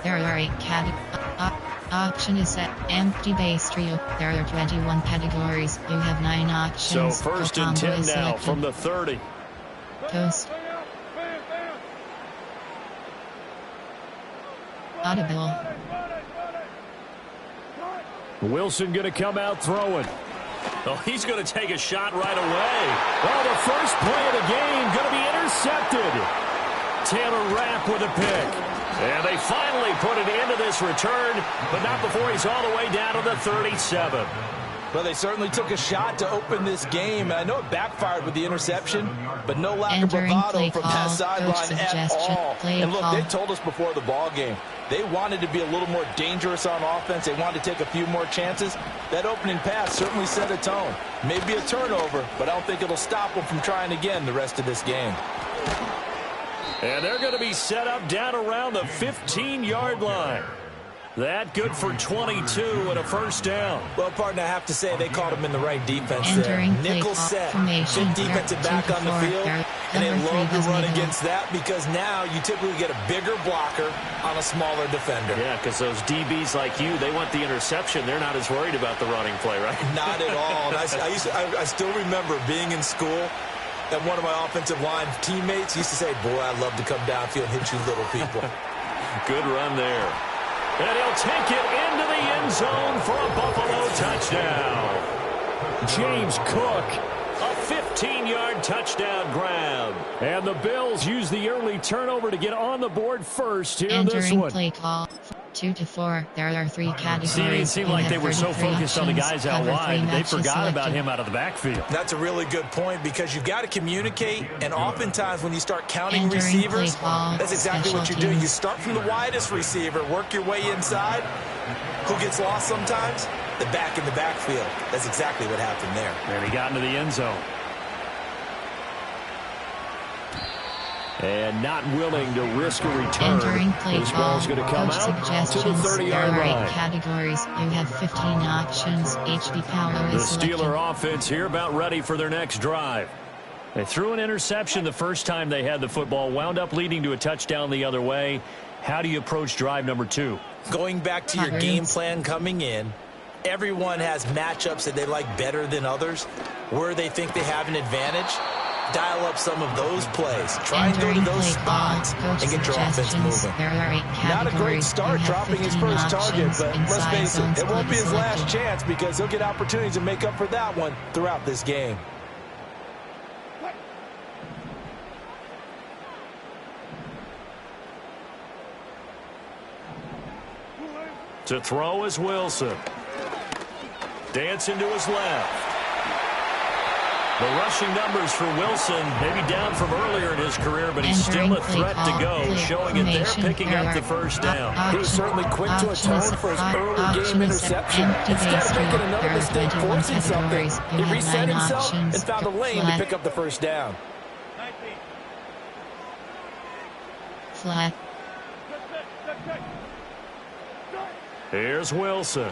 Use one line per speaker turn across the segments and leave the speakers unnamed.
There are 8 option is set empty base trio. There are 21 categories. You have 9 options.
So first and 10 now from the 30.
Toast. Audible.
Wilson going to come out throwing. Oh, he's going to take a shot right away. Well, the first play of the game going to be intercepted. Taylor Rapp with a pick. And they finally put it into this return, but not before he's all the way down to the 37.
Well, they certainly took a shot to open this game. I know it backfired with the interception, but no lack of bravado from that sideline at all. And look, they told us before the ball game, they wanted to be a little more dangerous on offense. They wanted to take a few more chances. That opening pass certainly set a tone. Maybe a turnover, but I don't think it'll stop them from trying again the rest of this game.
And they're going to be set up down around the 15-yard line. That good for 22 and a first down.
Well, partner, I have to say they called him in the right defense there. Nickel set, fifth defensive back on the field, and they love to run against that because now you typically get a bigger blocker on a smaller defender.
Yeah, because those DBs like you, they want the interception. They're not as worried about the running play, right?
Not at all. And I still remember being in school, and one of my offensive line teammates used to say, boy, I'd love to come downfield and hit you little people.
Good run there. And he'll take it into the end zone for a Buffalo touchdown. James Cook, a 15-yard touchdown grab. And the Bills use the early turnover to get on the board first here in this one.
Play call 2 to 4. There are 3 categories.
See, it seemed like they were so focused on the guys out wide, they forgot about him out of the backfield.
That's a really good point because you've got to communicate, and oftentimes when you start counting receivers, that's exactly what you do. You start from the widest receiver, work your way inside. Who gets lost sometimes? The back in the backfield. That's exactly what happened there.
And he got into the end zone. And not willing to risk a return. This ball's going to come out to the 30-yard line.
Categories. You have 15 options. HB power
The
is selected.
Steeler offense here about ready for their next drive. They threw an interception the first time they had the football, wound up leading to a touchdown the other way. How do you approach drive number 2?
Going back to your game plan coming in, everyone has matchups that they like better than others, where they think they have an advantage. Dial up some of those plays. Try and go to those spots and get your offense moving. Not a great start dropping his first target, but let's face it, it won't be his last chance because he'll get opportunities to make up for that one throughout this game.
To throw is Wilson. Dancing to his left. The rushing numbers for Wilson, maybe down from earlier in his career, but he's still a threat to go, showing it there, picking up the first down.
He was certainly quick to atone for his early game interception. Instead of making another mistake, forcing something, he reset himself and found a lane to pick up the first down.
Flat.
Here's Wilson.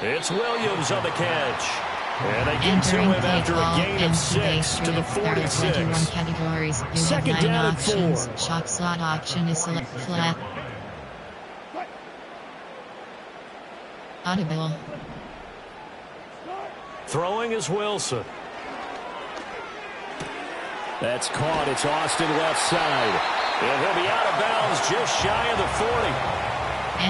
It's Williams on the catch. And they get to him after a gain of 6 to the 46.
Categories. You
Second
have 9
down and
options.
4.
Shot slot option is select flat. Audible.
Throwing is Wilson. That's caught. It's Austin left side. And he'll be out of bounds just shy of the 40.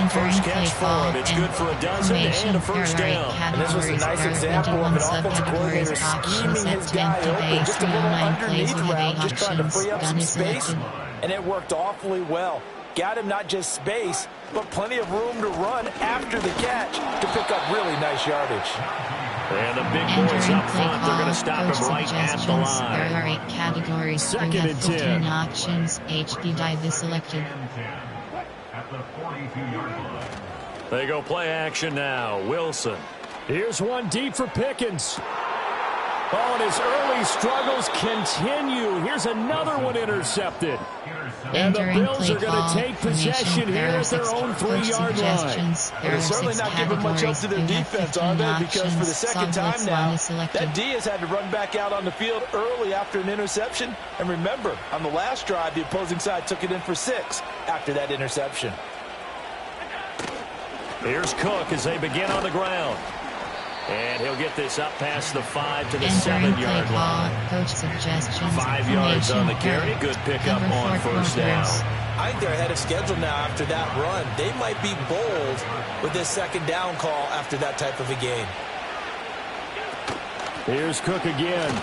First catch for him. It's good for a dozen and a first down.
And this was a nice example of an offensive coordinator scheming his guy open just a little underneath route, just trying to free up some space, and it worked awfully well. Got him not just space, but plenty of room to run after the catch to pick up really nice yardage.
And the big boys up front, they're going to stop him right at the line.
There are 8 categories.
Second
you have
and
15
10.
options. HB dive is selected.
They go play action now. Wilson. Here's one deep for Pickens. Oh, and his early struggles continue. Here's another one intercepted. And the Bills are going to take possession here at their own 3-yard line.
They're certainly not giving much up to their defense, are they? Because for the second time now, that D has had to run back out on the field early after an interception. And remember, on the last drive, the opposing side took it in for 6 after that interception.
Here's Cook as they begin on the ground. And he'll get this up past the 5 to the 7-yard line.
Coach suggestions.
5 yards on the carry. Good pickup on first down.
I think they're ahead of schedule now after that run. They might be bold with this second down call after that type of a game.
Here's Cook again.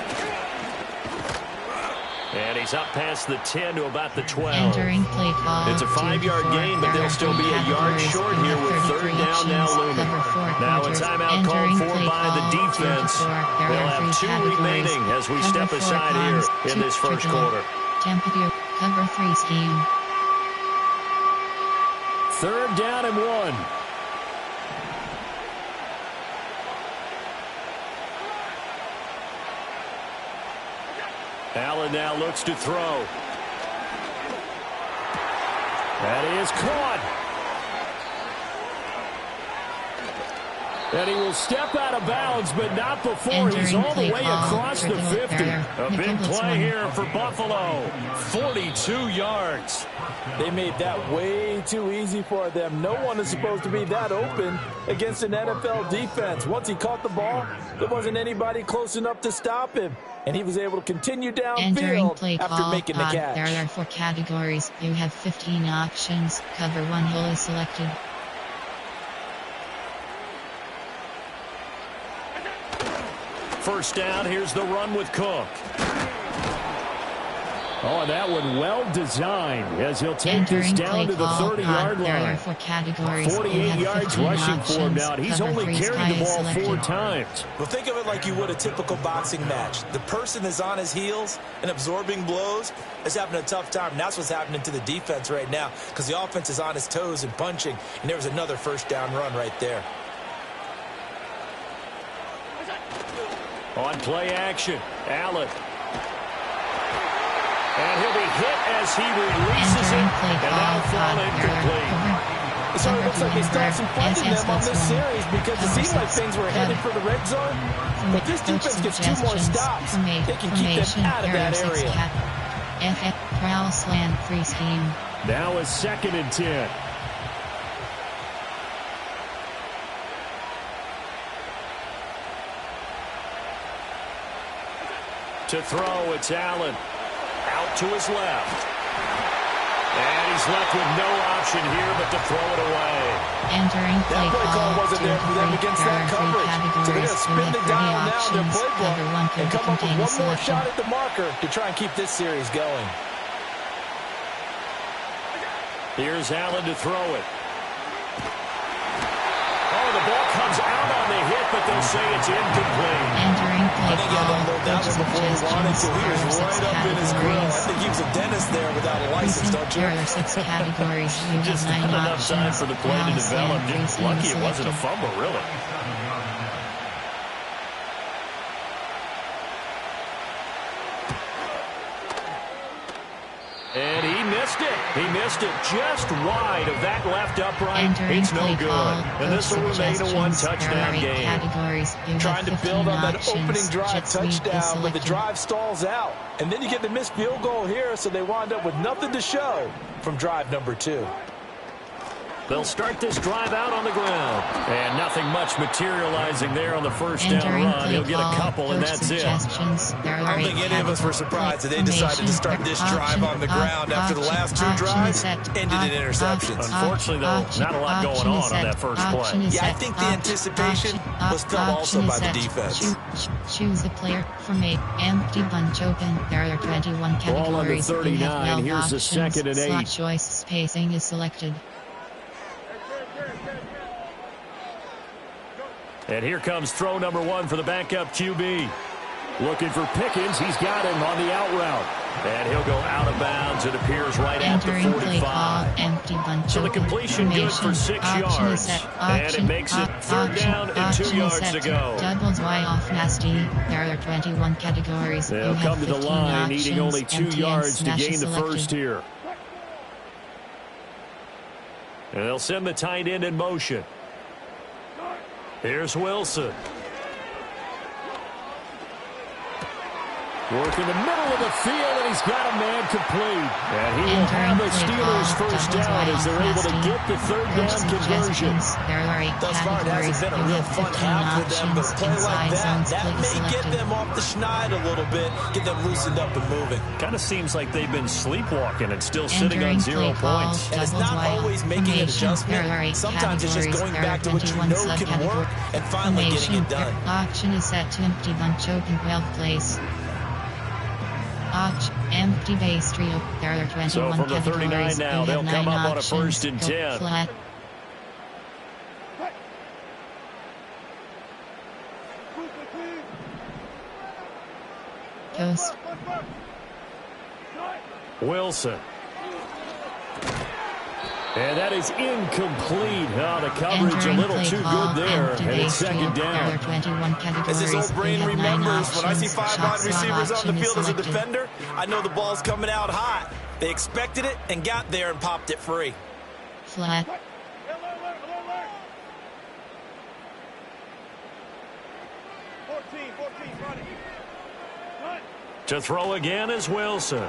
And he's up past the 10 to about the 12.
Entering play call.
It's a 5-yard gain, but they'll still be a yard short here with third down now looming. Now a timeout called for by the defense. They'll have 2 remaining as we step aside here in this first quarter.
Temperature cover 3 scheme.
Third down and 1. Allen now looks to throw. That is caught. And he will step out of bounds, but not before he's all the way across the 50. A big play here for Buffalo. 42 yards.
They made that way too easy for them. No one is supposed to be that open against an NFL defense. Once he caught the ball, there wasn't anybody close enough to stop him. And he was able to continue downfield after making the catch.
There are 4 categories. You have 15 options. Cover 1 hole is selected.
First down, here's the run with Cook. Oh, that one well designed as he'll take this down to the 30-yard line.
There are 4 categories.
48 yards rushing for him now. He's only carried the ball 4 times.
Well, think of it like you would a typical boxing match. The person is on his heels and absorbing blows is having a tough time. And that's what's happening to the defense right now because the offense is on his toes and punching. And there was another first down run right there.
On play action, Allen. And he'll be hit as he releases it, and that'll fall incomplete.
So it looks like they still have some fighting them on this series because it seems like things were headed for the red zone. But this defense gets 2 more stops. They can keep them out of that area.
FF Prowl Slant 3 scheme.
Now a 2nd and 10. To throw, it's Allen. Out to his left. And he's left with no option here but to throw it away.
Entering
that play call wasn't there for them against that coverage. So they're going to spin the dial now in their playbook and come up with 1 more shot at the marker to try and keep this series going.
Here's Allen to throw it. Oh, the ball comes out on the hit, but they'll say it's incomplete.
Entering play call.
That was before he wanted to. He was right up in his grill. I think he was a dentist there without a license, don't you?
There are 6 categories. You
just
have 9
not enough
options.
time for the play to develop. Just lucky it wasn't a fumble, really. And he missed it. He missed it just wide of that left upright. It's no good. And this will remain a 1-touchdown game.
Trying to build on that opening drive
Just
touchdown, but the drive stalls out. And then you get the missed field goal here, so they wind up with nothing to show from drive number 2.
They'll start this drive out on the ground. And nothing much materializing there on the first down run. He'll get a couple, and that's it.
I don't think any of us were surprised that they decided to start this drive on the ground after the last 2 drives ended in interceptions.
Unfortunately, though, not a lot going on that first play.
Yeah, I think the anticipation was felt also by the defense.
Choose a player from a empty bunch open. There are 21 categories.
Ball under 39. Here's the 2nd and 8.
Slot choice spacing is selected.
And here comes throw number 1 for the backup QB. Looking for Pickens. He's got him on the out route. And he'll go out of bounds. It appears right at the 45. So the completion good for 6 yards. And it makes it 3rd down and 2 yards to go.
Doubles Y off nasty. There are 21 categories.
They'll come to the line needing only 2 yards to gain the first here. And they'll send the tight end in motion. Here's Wilson. Work in the middle of the field, and he's got a man complete. And he will have the Steelers first down as they're able to get the third down conversion.
Thus far, it hasn't been a real fun half for them, but a play like that may get them off the schneid a little bit, get them loosened up and moving.
Kind of seems like they've been sleepwalking and still sitting on 0 points.
And it's not always making an adjustment. Sometimes it's just going back to what you know can work and finally getting it done.
Auction is set to empty bunch open 12 place. Auction, empty base trio. There are 21
so from the 39 now, they'll come up on a 1st and 10.
Flat. Coast.
Wilson. And that is incomplete. Oh, the coverage a little too good there. And it's second down.
As his old brain remembers, when I see 5 wide receivers on the field as a defender, I know the ball's coming out hot. They expected it and got there and popped it free.
Flat.
To throw again is Wilson.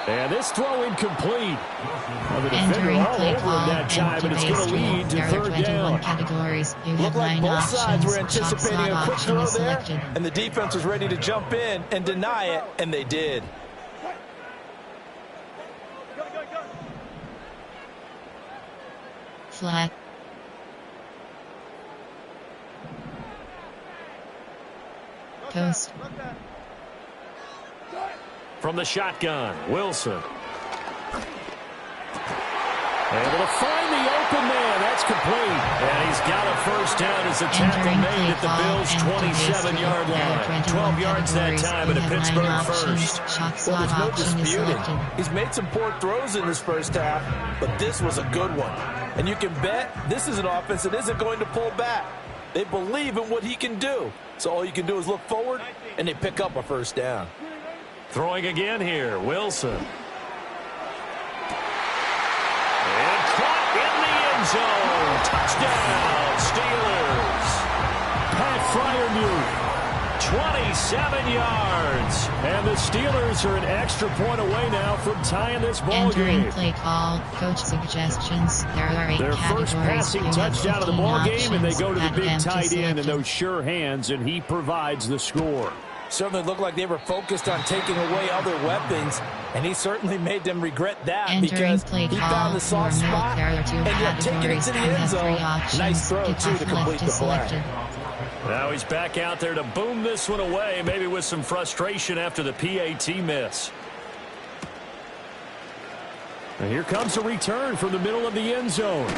And this throw incomplete. Well, the defender all over him that time, and it's going to lead to third down.
Looked like both sides were anticipating a quick throw there, and the defense was ready to jump in and deny it, and they did.
Flat. Coast.
From the shotgun, Wilson. Able to find the open man. That's complete. And he's got a first down as a tackle made at the Bills' 27-yard line. 12 yards that time at a Pittsburgh first.
Well, there's no disputing. He's made some poor throws in this first half, but this was a good one. And you can bet this is an offense that isn't going to pull back. They believe in what he can do. So all you can do is look forward, and they pick up a first down.
Throwing again here, Wilson. And caught in the end zone. Touchdown, Steelers. Pat Freiermuth, 27 yards. And the Steelers are an extra point away now from tying this ball game.
Play call, coach suggestions. There are 8
their
categories.
first passing touchdown of the ball game, and they go to the big tight end and
selected.
those sure hands, and he provides the score.
Certainly looked like they were focused on taking away other weapons, and he certainly made them regret that because he found the soft spot and yet taking it to the end zone. Nice throw, too, to complete the play.
Now he's back out there to boom this one away, maybe with some frustration after the PAT miss. And here comes a return from the middle of the end zone.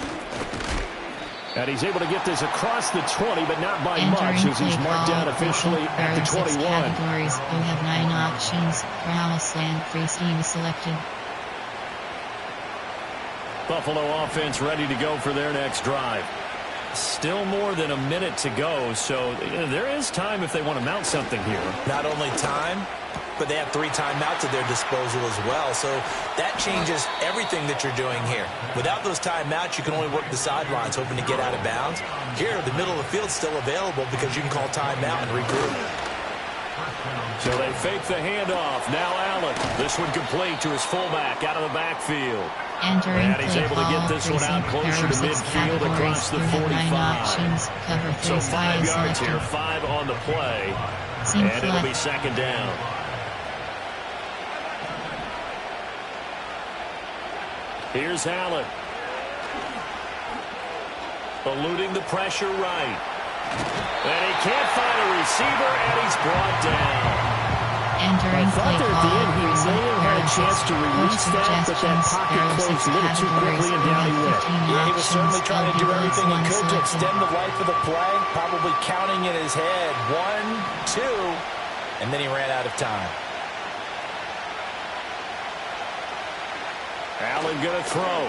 And he's able to get this across the 20, but not by much as he's marked down officially at the 21.
Categories. You have 9 options. Ground slant, free scheme selected.
Buffalo offense ready to go for their next drive. Still more than a minute to go, so there is time if they want to mount something here.
Not only time, but they have 3 timeouts at their disposal as well. So that changes everything that you're doing here. Without those timeouts, you can only work the sidelines, hoping to get out of bounds. Here, the middle of the field's still available because you can call timeout and regroup.
So they fake the handoff. Now Allen. This one complete to his fullback out of the backfield. And he's able to get this one out closer to midfield across the 45. So 5 yards here, 5 on the play. And it'll be second down. Here's Allen. Eluding the pressure right. And he can't find a receiver, and he's brought down.
I
thought there at the end he may have had a chance to release that, but that pocket closed a little too quickly, and down he went.
Yeah, he was certainly trying to do everything he could to extend the life of the play, probably counting in his head 1, 2, and then he ran out of time.
Allen going to throw.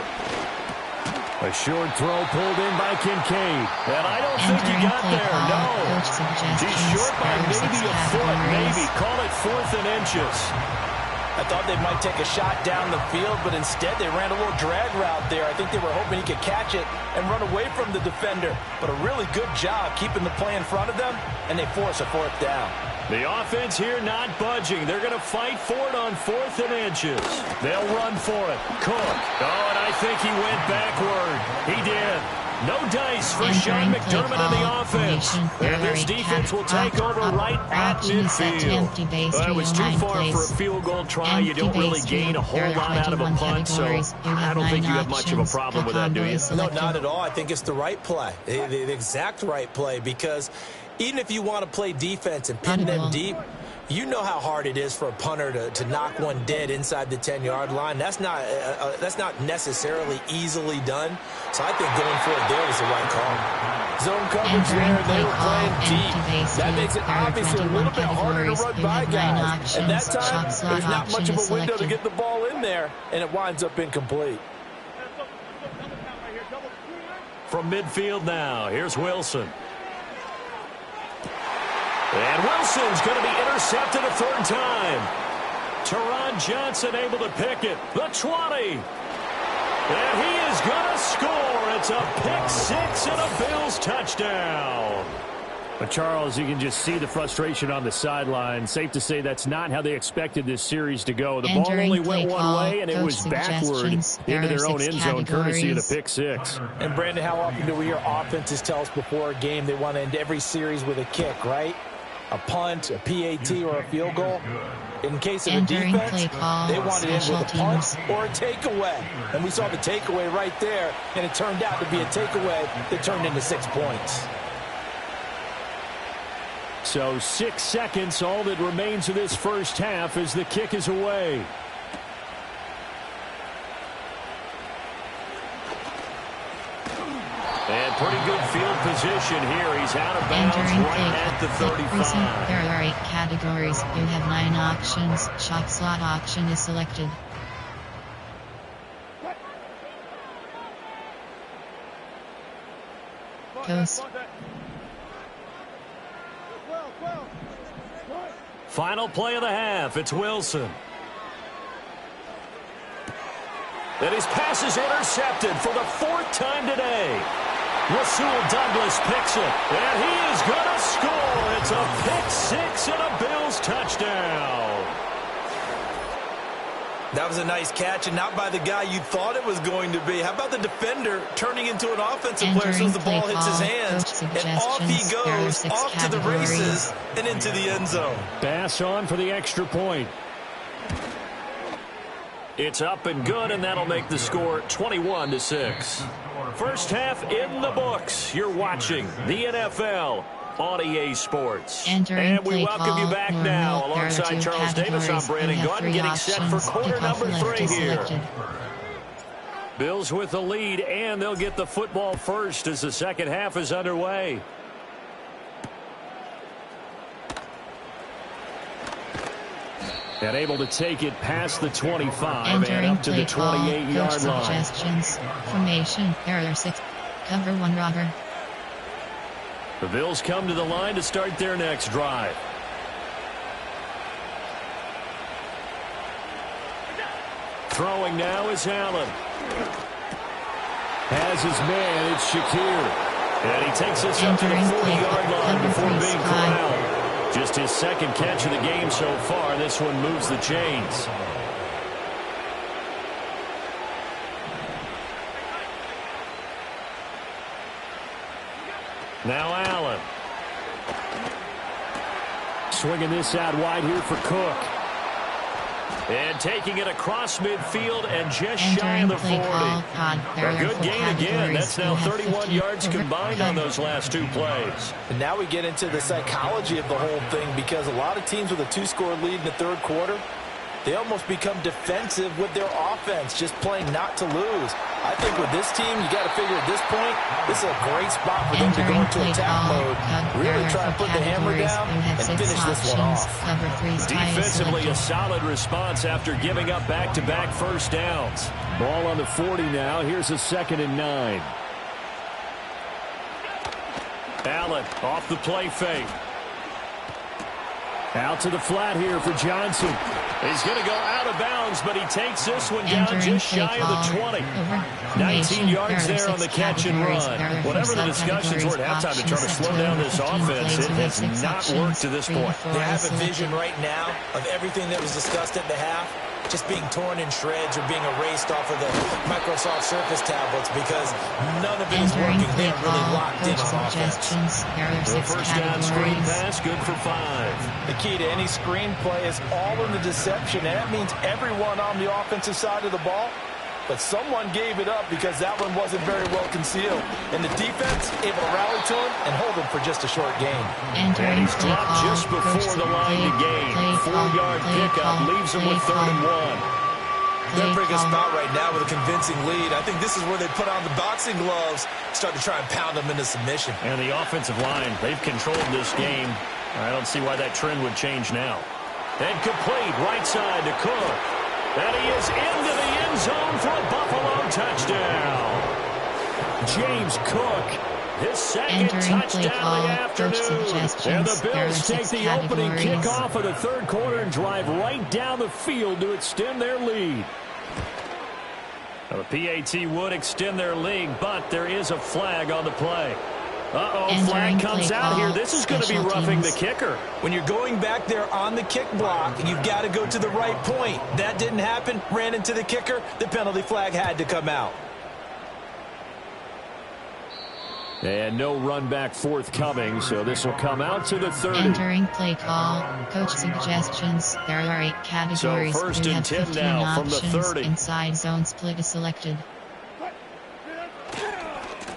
A short throw pulled in by Kincaid. And I don't think he got there, no. He's short by maybe a foot, maybe. Call it 4th and inches.
I thought they might take a shot down the field, but instead they ran a little drag route there. I think they were hoping he could catch it and run away from the defender. But a really good job keeping the play in front of them, and they force a 4th down.
The offense here not budging. They're going to fight for it on 4th and inches. They'll run for it. Cook. Oh, and I think he went backward. He did. No dice for Sean McDermott and the offense. And this defense will take over right at midfield. Well, it was too far for a field goal try. You don't really gain a whole lot out of a punt, so I don't think you have much of a problem with that, do you?
No, not at all. I think it's the right play, the exact right play, because even if you want to play defense and pin them deep, you know how hard it is for a punter to knock one dead inside the 10-yard line. That's not necessarily easily done. So I think going for it there was the right call.
Zone coverage there. They were playing deep. That makes it obviously a little bit harder to run by guys. At that time, there's not much of a window to get the ball in there, and it winds up incomplete.
From midfield now, here's Wilson. And Wilson's going to be intercepted a 3rd time. Teron Johnson able to pick it. The 20. And he is going to score. It's a pick-6 and a Bills touchdown.
But Charles, you can just see the frustration on the sideline. Safe to say that's not how they expected this series to go. The ball only went one way, and it was backward into their own end zone, courtesy of the pick-6.
And Brandon, how often do we hear offenses tell us before a game they want to end every series with a kick, right? A punt, a PAT, or a field goal. In case of the defense, they wanted it with a punt or a takeaway. And we saw the takeaway right there, and it turned out to be a takeaway that turned into 6 points.
So 6 seconds, all that remains of this first half as the kick is away. And pretty good field position here. He's out of bounds right at the 35.
There are 8 categories. You have 9 options. Shot slot option is selected. Coast.
Final play of the half. It's Wilson. And his pass is intercepted for the 4th time today. Rasul Douglas picks it, and he is going to score. It's a pick-6 and a Bills touchdown.
That was a nice catch, and not by the guy you thought it was going to be. How about the defender turning into an offensive player as soon as the ball hits his hands, and off he goes, off to the races, and into the end zone.
Pass on for the extra point. It's up and good, and that'll make the score 21-6. First half in the books. You're watching the NFL on EA Sports. And we welcome you back now. Alongside Charles Davis, I'm Brandon Gordon, getting set for quarter number 3 here. Bills with the lead, and they'll get the football first as the second half is underway. And able to take it past the 25 and up to the 28-yard line.
Suggestions. Formation. Error 6. Cover 1 robber.
The Bills come to the line to start their next drive. Throwing now is Allen. Has his man, it's Shakir. And he takes us up to the 40-yard line before being corralled. Just his second catch of the game so far. This one moves the chains. Now Allen. Swinging this out wide here for Cook. And taking it across midfield and just shy of the 40. A good gain again. That's now 31 yards combined on those last 2 plays.
And now we get into the psychology of the whole thing, because a lot of teams with a 2-score lead in the 3rd quarter, they almost become defensive with their offense, just playing not to lose. I think with this team, you got to figure at this point, this is a great spot for them to go into attack mode, really try to put the hammer down and finish this one off.
Defensively, a solid response after giving up back-to-back first downs. Ball on the 40 now. Here's a 2nd and 9. Allen off the play fake. Out to the flat here for Johnson. He's going to go out of bounds, but he takes this one down just shy of the 20. 19 yards there on the catch and run. Whatever the discussions were at halftime to try to slow down this offense, it has not worked to this point.
They have a vision right now of everything that was discussed at the half just being torn in shreds or being erased off of the Microsoft Surface tablets because none of it is working. They're really locked in on offense.
The first down screen pass, good for 5.
The key to any screen play is all in the deception, and that means everyone on the offensive side of the ball. But someone gave it up because that one wasn't very well concealed. And the defense able to rally to him and hold him for just a short gain.
And he's dropped just before the line to gain. 4-yard pickup leaves him with 3rd and 1.
They're bringing a spot right now with a convincing lead. I think this is where they put on the boxing gloves, start to try and pound them into submission.
And the offensive line, they've controlled this game. I don't see why that trend would change now. And complete right side to Cook. And he is into the end zone for a Buffalo touchdown. James Cook, his second touchdown of the afternoon. And the Bills take the opening kickoff of the third quarter and drive right down the field to extend their lead. Now, the PAT would extend their lead, but there is a flag on the play. Flag comes out here. This is going to be roughing the kicker.
When you're going back there on the kick block, you've got to go to the right point. That didn't happen. Ran into the kicker. The penalty flag had to come out.
And no run back forthcoming, so this will come out to the 30.
Entering play call, coach suggestions. There are 8 categories.
So first and 10 now from the 30.
Inside zone split is selected.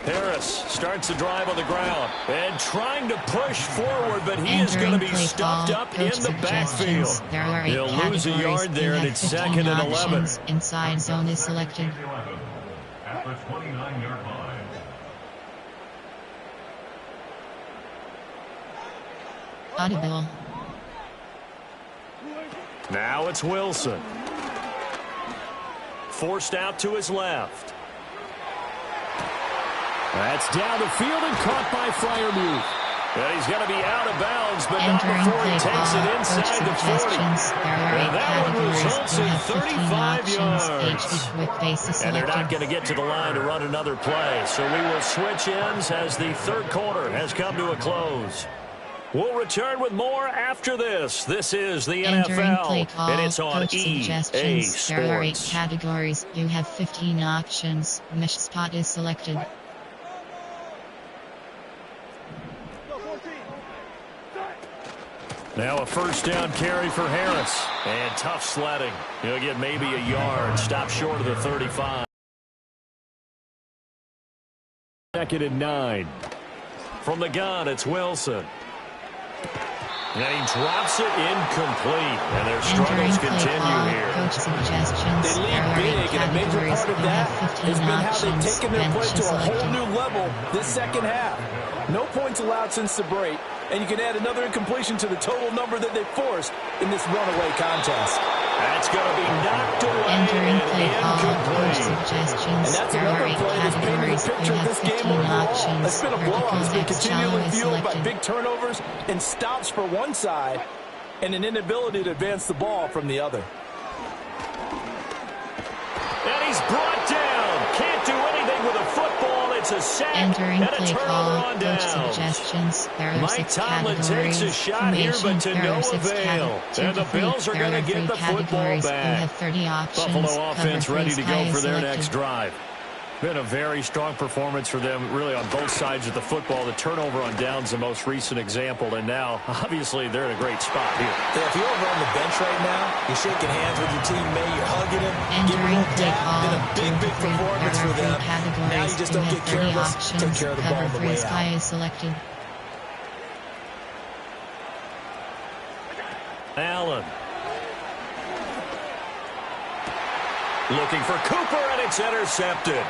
Harris starts the drive on the ground and trying to push forward, but he is going to be stuffed up in the backfield. He'll lose a yard there, and it's 2nd and 11.
Inside zone is selected.
At the 29-yard line.
Audible.
Now it's Wilson. Forced out to his left. That's down the field and caught by Freiermuth. And he's going to be out of bounds, but not before he takes it inside the 40. And that one results in 35 yards. And they're not going to get to the line to run another play. So we will switch ends as the third quarter has come to a close. We'll return with more after this. This is the NFL, and it's on EA Sports.
There are 8 categories. You have 15 options. Mesh spot is selected.
Now a first down carry for Harris. And tough sledding. He'll get maybe a yard. Stop short of the 35. 2nd and 9. From the gun, it's Wilson. And he drops it incomplete. And their struggles continue here.
They lead big, and a major part of that has been how they've taken their play to a whole new level this second half. No points allowed since the break, and you can add another incompletion to the total number that they forced in this runaway contest.
That's going to be knocked away and incomplete.
And that's another play that's painted the picture of this game overall. It's been a blowout that's been continually fueled by big turnovers and stops for one side and an inability to advance the ball from the other.
And he's brought down. Can't do anything with a football. It's a sack and a turnover on down. Mike Tomlin takes a shot here, but to no avail. And the Bills are going to get the football back. Buffalo offense ready to go for their next drive. Been a very strong performance for them, really, on both sides of the football. The turnover on downs, the most recent example, and now, obviously, they're in a great spot here.
Yeah, if you're over on the bench right now, you're shaking hands with your teammate, you're hugging him, giving him a dap. Been a big, big performance for them. Now you just don't get careless. Take care of the ball on the way out.
Allen. Looking for Cooper, and it's intercepted.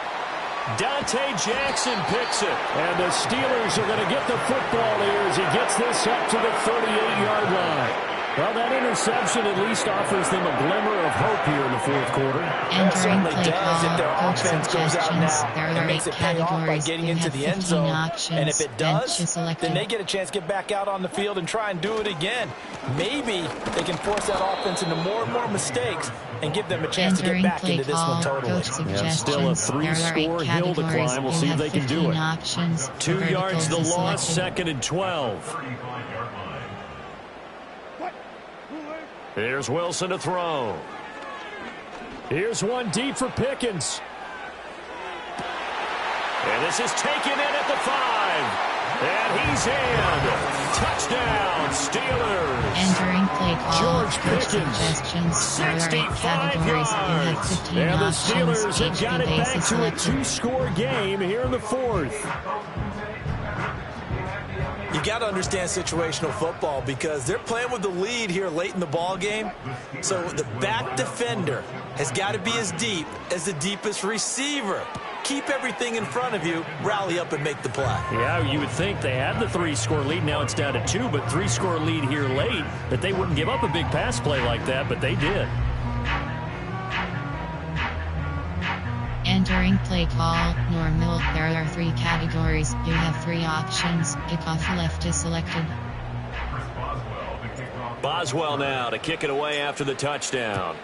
Dante Jackson picks it. And the Steelers are going to get the football here as he gets this up to the 38-yard line.
Well, that interception at least offers them a glimmer of hope here in the fourth quarter.
It certainly does if their offense goes out now and makes it pay off by getting into the end zone. And if it does, then they get a chance to get back out on the field and try and do it again. Maybe they can force that offense into more and more mistakes and give them a chance to get back into this one totally.
Yeah, still a 3-score hill to climb. We'll see if they can do it. 2 yards the loss, 2nd and 12. Here's Wilson to throw. Here's one deep for Pickens. And this is taken in at the 5. And he's in. Touchdown, Steelers.
Entering play call.
George Pickens, 65 yards. And the Steelers have got it back to a 2-score game here in the 4th.
You got to understand situational football because they're playing with the lead here late in the ball game. So the back defender has got to be as deep as the deepest receiver. Keep everything in front of you, rally up and make the play.
Yeah, you would think they had the 3-score lead. Now it's down to 2, but 3-score lead here late, that they wouldn't give up a big pass play like that, but they did.
Entering play call, normal. There are 3 categories. You have 3 options. Kickoff left is selected.
Boswell now to kick it away after the touchdown.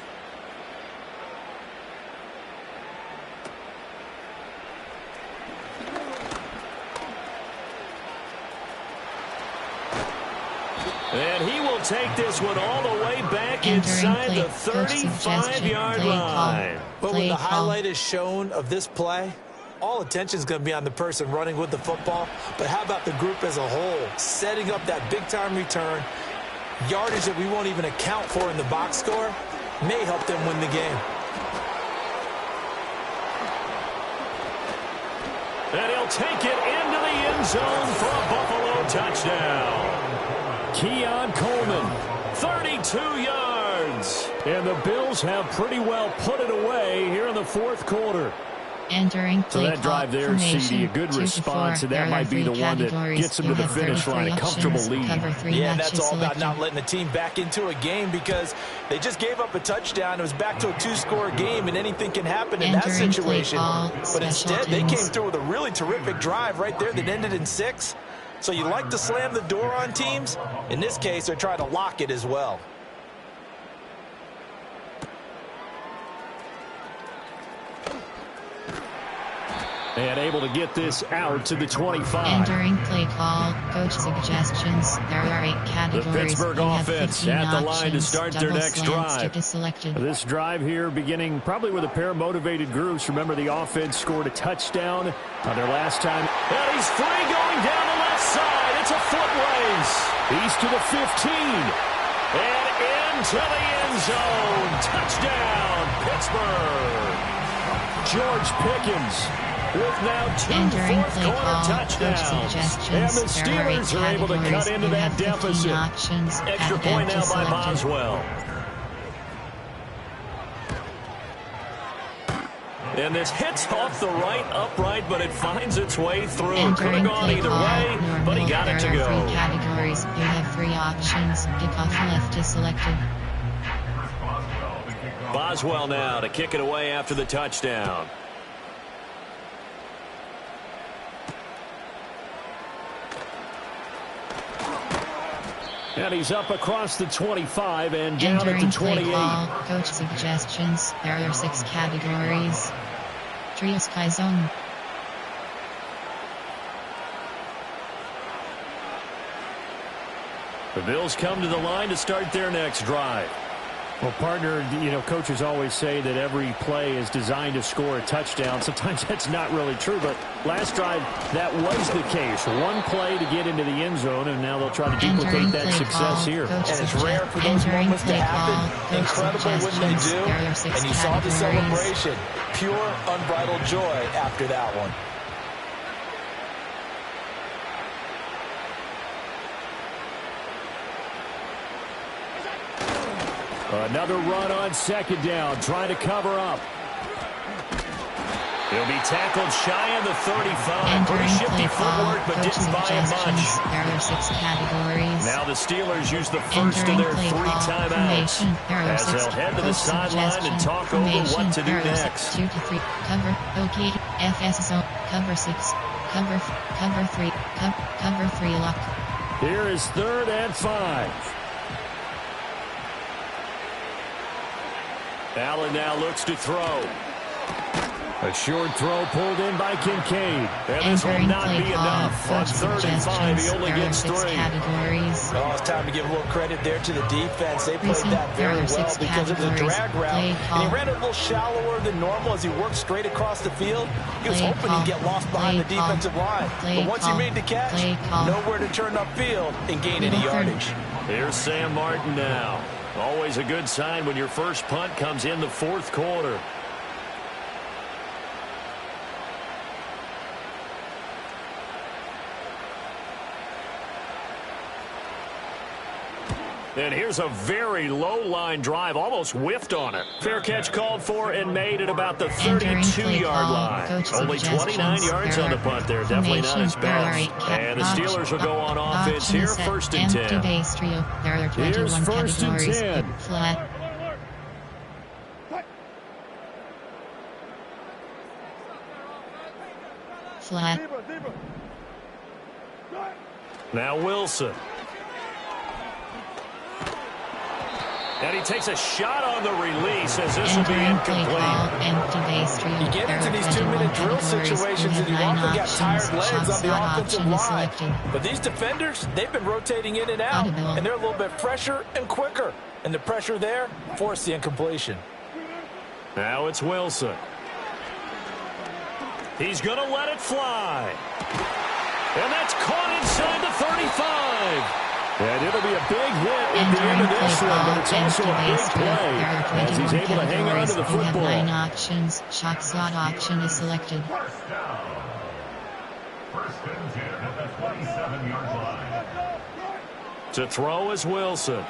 And he will take this one all the way back inside the 35-yard line.
But when the highlight is shown of this play, all attention is going to be on the person running with the football. But how about the group as a whole, setting up that big-time return, yardage that we won't even account for in the box score, may help them win the game.
And he'll take it into the end zone for a Buffalo touchdown.
Keon Coleman, 32 yards. And the Bills have pretty well put it away here in the 4th quarter.
Entering play
so that drive there, CD, a good response, and that might be the one that gets them to the finish line, a comfortable lead.
Yeah, and that's all about not letting the team back into a game because they just gave up a touchdown. It was back to a 2-score game, and anything can happen in that situation. But instead, they came through with a really terrific drive right there that ended in 6. So you like to slam the door on teams. In this case, they're trying to lock it as well.
And able to get this out to the 25.
Entering play call, coach suggestions. There are 8 categories.
The Pittsburgh offense at the line to start their next drive. This drive here beginning probably with a pair of motivated groups. Remember, the offense scored a touchdown on their last time.
And he's free going down the left side. It's a foot race.
He's to the 15.
And into the end zone. Touchdown, Pittsburgh.
George Pickens with now 2 fourth-quarter touchdowns. And the Steelers are able to cut into that deficit.
Extra point now by Boswell. And this hits off the right upright, but it finds its way through. Could have gone either way, but he got it to go.
There are 3 categories. You have 3 options. Kickoff left is selected.
Boswell now to kick it away after the touchdown.
And he's up across the 25 and down at the 28.
Call, coach suggestions. There are 6 categories. Trio Sky Zone.
The Bills come to the line to start their next drive. Well, partner, you know, coaches always say that every play is designed to score a touchdown. Sometimes that's not really true, but last drive, that was the case. One play to get into the end zone, and now they'll try to duplicate that success here.
And it's rare for those moments to happen. Incredible when they do. And you saw the celebration. Pure, unbridled joy after that one.
Another run on second down, trying to cover up.
He'll be tackled shy of the 35. Pretty shifty footwork, but didn't buy him much.
There are 6 categories.
Now the Steelers use the first of their 3 timeouts as they'll head to the sideline and talk over what to do next.
2 to 3. Cover. OK. FS zone. Cover 6. Cover 3. Cover 3 lock.
Here is 3rd and 5. Allen now looks to throw. A short throw pulled in by Kincaid. And this will not be enough. On 3rd and 5, he only gets 3.
Well, it's time to give a little credit there to the defense. They played that very well because it was a drag route. And he ran a little shallower than normal as he worked straight across the field. He was hoping he'd get lost behind the defensive line. But once he made the catch, nowhere to turn upfield and gain any yardage.
Here's Sam Martin now. Always a good sign when your first punt comes in the 4th quarter. And here's a very low-line drive, almost whiffed on it. Fair catch called for and made at about the 32-yard line. Only 29 yards on the punt there. Definitely not his best. And the Steelers will go on offense here, 1st and 10.
Here's 1st and 10.
Flat. Flat.
Now Wilson. And he takes a shot on the release as this will be incomplete.
You get into these 2-minute drill situations and you often got tired legs on the offensive line. But these defenders, they've been rotating in and out, and they're a little bit fresher and quicker. And the pressure there forced the incompletion.
Now it's Wilson. He's going to let it fly. And that's caught inside the 35.
And it'll be a big hit at the end of this one, but it's also a big play as he's able to hang on to the football.
9 options. Shot slot option is selected.
First down. 1st and 10 at the 27-yard line.
To throw is Wilson.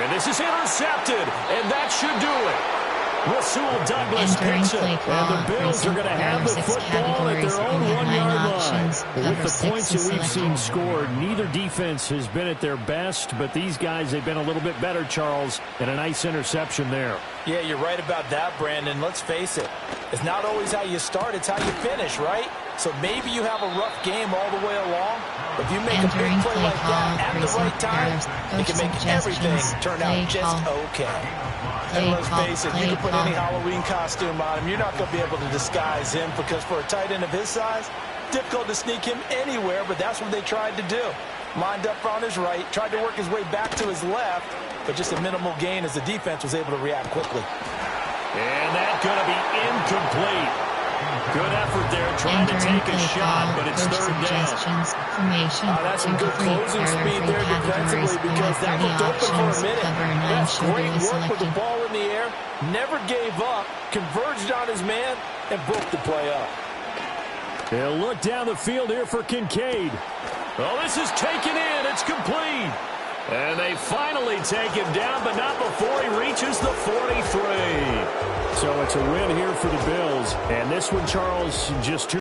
And this is intercepted, and that should do it. Rasul Douglas picks it, and the Bills are going to have the football at their own 1-yard line.
With the points that we've seen scored, neither defense has been at their best, but these guys, they've been a little bit better, Charles, and a nice interception there.
Yeah, you're right about that, Brandon. Let's face it. It's not always how you start, it's how you finish, right? So maybe you have a rough game all the way along, but if you make a big play like that at the right time, it can make everything turn out just okay. And let's face it, you can put any Halloween costume on him. You're not going to be able to disguise him because for a tight end of his size, difficult to sneak him anywhere, but that's what they tried to do. Lined up on his right, tried to work his way back to his left, but just a minimal gain as the defense was able to react quickly.
And that's going to be incomplete. Good effort there trying to take a shot, but it's 3rd down.
That's some good closing speed there defensively because that looked open for a minute. That's great work with the ball in the air. Never gave up, converged on his man, and broke the play up.
They'll look down the field here for Kincaid.
Oh, this is taken in. It's complete. And they finally take him down, but not before he reaches the 43.
So it's a win here for the Bills. And this one, Charles, just